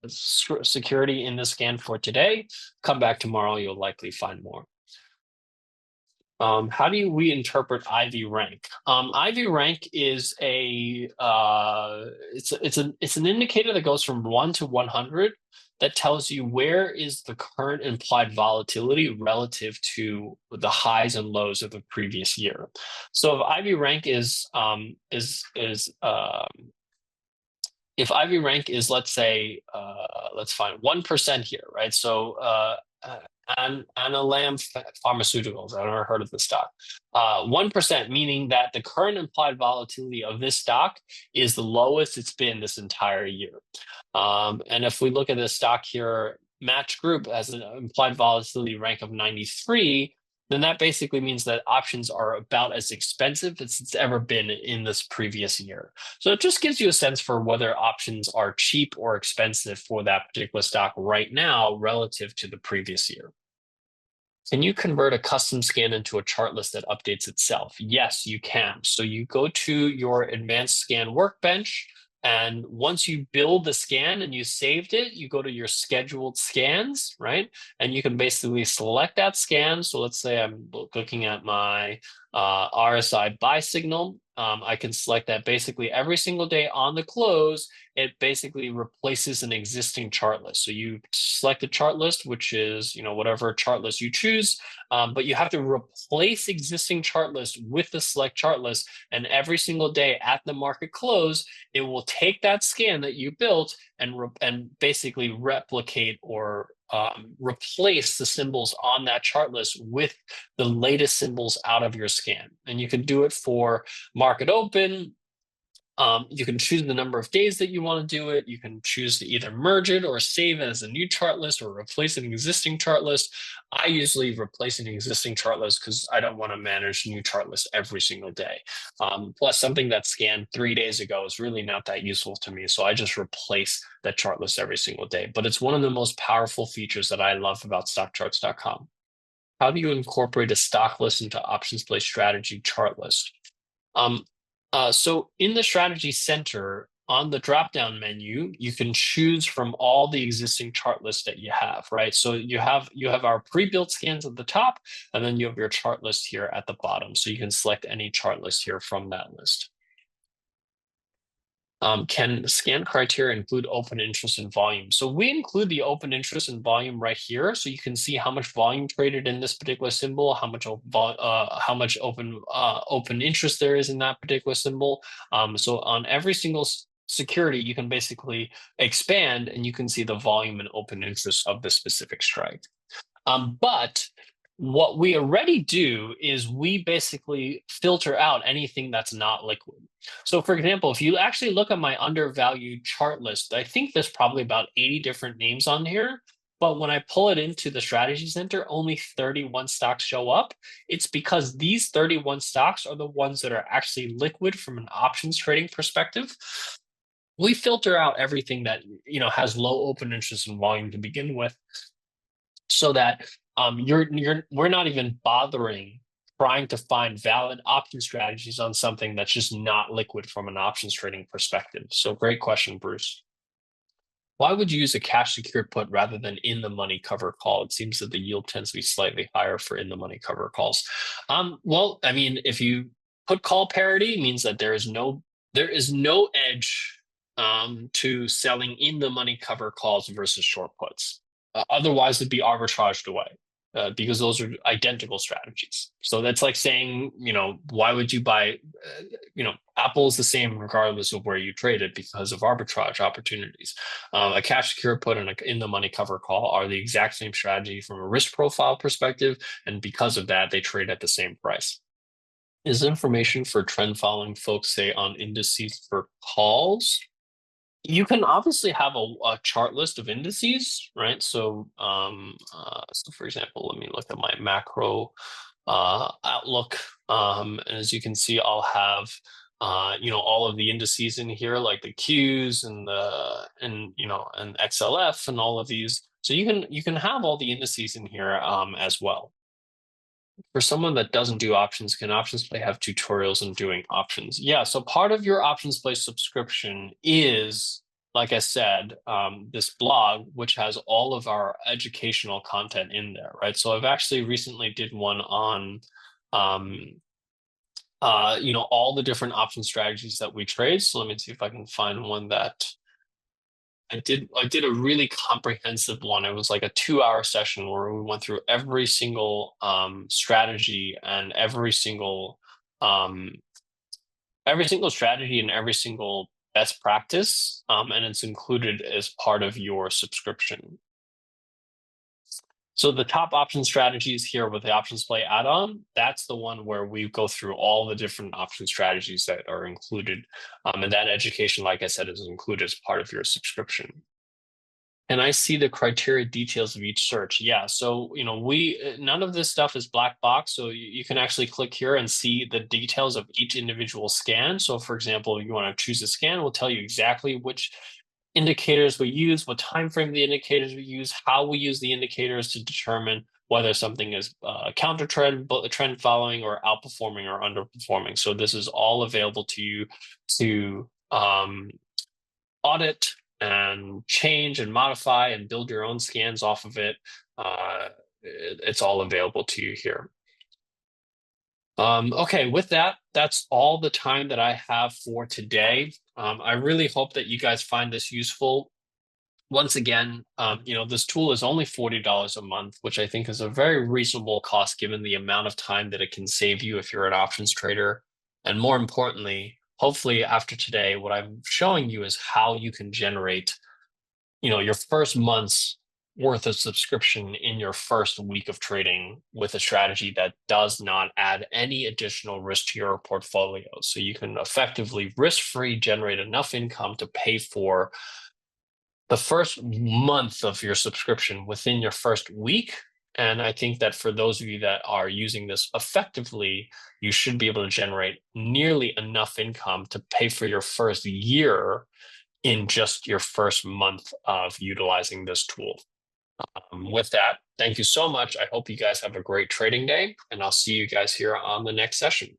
security in the scan for today. Come back tomorrow, you'll likely find more. How do we interpret IV rank? IV rank is it's an indicator that goes from 1 to 100 that tells you where is the current implied volatility relative to the highs and lows of the previous year. So if IV rank if IV rank is, let's say, let's find 1% here, right? So Analam Pharmaceuticals, I've never heard of the stock. 1%, meaning that the current implied volatility of this stock is the lowest it's been this entire year. And if we look at this stock here, Match Group has an implied volatility rank of 93, then that basically means that options are about as expensive as it's ever been in this previous year. So it just gives you a sense for whether options are cheap or expensive for that particular stock right now relative to the previous year. Can you convert a custom scan into a chart list that updates itself? Yes, you can. So you go to your advanced scan workbench, and once you build the scan and you saved it, you go to your scheduled scans, right? And you can basically select that scan. So let's say I'm looking at my RSI buy signal. I can select that basically every single day on the close. It basically replaces an existing chart list. So you select a chart list, which is whatever chart list you choose, but you have to replace existing chart list with the select chart list. And every single day at the market close, it will take that scan that you built and basically replicate or replace the symbols on that chart list with the latest symbols out of your scan. And you can do it for market open. You can choose the number of days that you want to do it. You can choose to either merge it or save it as a new chart list or replace an existing chart list. I usually replace an existing chart list because I don't want to manage new chart lists every single day. Plus, something that scanned 3 days ago is really not that useful to me. So I just replace that chart list every single day. But it's one of the most powerful features that I love about StockCharts.com. How do you incorporate a stock list into OptionsPlay strategy chart list? So in the strategy center, on the drop-down menu, you can choose from all the existing chart lists that you have, right? So you have our pre-built scans at the top, and then you have your chart list here at the bottom. So you can select any chart list here from that list. Can scan criteria include open interest and volume? So we include the open interest and volume right here, so you can see how much volume traded in this particular symbol, how much open interest there is in that particular symbol. So on every single security, you can basically expand and you can see the volume and open interest of the specific strike. But what we already do is we basically filter out anything that's not liquid. So for example, if you actually look at my undervalued chart list, I think there's probably about 80 different names on here. But when I pull it into the strategy center, only 31 stocks show up. It's because these 31 stocks are the ones that are actually liquid from an options trading perspective. We filter out everything that has low open interest and volume to begin with, so that we're not even bothering trying to find valid option strategies on something that's just not liquid from an options trading perspective. So great question, Bruce. Why would you use a cash secured put rather than in the money cover call? It seems that the yield tends to be slightly higher for in the money cover calls. Well, I mean, if you put call parity, it means that there is no edge to selling in the money cover calls versus short puts. Otherwise, it'd be arbitraged away. Because those are identical strategies. So that's like saying, why would you buy, Apple is the same regardless of where you trade it because of arbitrage opportunities. A cash secure put and in the money cover call are the exact same strategy from a risk profile perspective. And because of that, they trade at the same price. Is information for trend following folks say on indices for calls? You can obviously have a chart list of indices, right? So, so for example, let me look at my macro outlook. And as you can see, I'll have all of the indices in here, like the Qs and and XLF and all of these. So you can have all the indices in here as well. For someone that doesn't do options, can OptionsPlay have tutorials on doing options? Yeah, so part of your OptionsPlay subscription is, like I said, this blog, which has all of our educational content in there, right? So I've actually recently did one on, all the different option strategies that we trade. So let me see if I can find one that I did a really comprehensive one. It was like a 2-hour session where we went through every single strategy and every single strategy and every single best practice, and it's included as part of your subscription. So the top option strategies here with the OptionsPlay add-on, that's the one where we go through all the different option strategies that are included. And that education, like I said, is included as part of your subscription. And I see the criteria details of each search. Yeah, so none of this stuff is black box. So you can actually click here and see the details of each individual scan. So for example, if you want to choose a scan, we'll tell you exactly which indicators we use, what time frame the indicators we use, how we use the indicators to determine whether something is counter trend, trend following, or outperforming or underperforming. So this is all available to you to audit and change and modify and build your own scans off of it. It's all available to you here. Okay, with that, that's all the time that I have for today. I really hope that you guys find this useful. Once again, this tool is only $40 a month, which I think is a very reasonable cost given the amount of time that it can save you if you're an options trader. And more importantly, hopefully after today, what I'm showing you is how you can generate, your first month's worth of subscription in your first week of trading with a strategy that does not add any additional risk to your portfolio. So you can effectively risk-free generate enough income to pay for the first month of your subscription within your first week. And I think that for those of you that are using this effectively, you should be able to generate nearly enough income to pay for your first year in just your first month of utilizing this tool. With that, thank you so much. I hope you guys have a great trading day, and I'll see you guys here on the next session.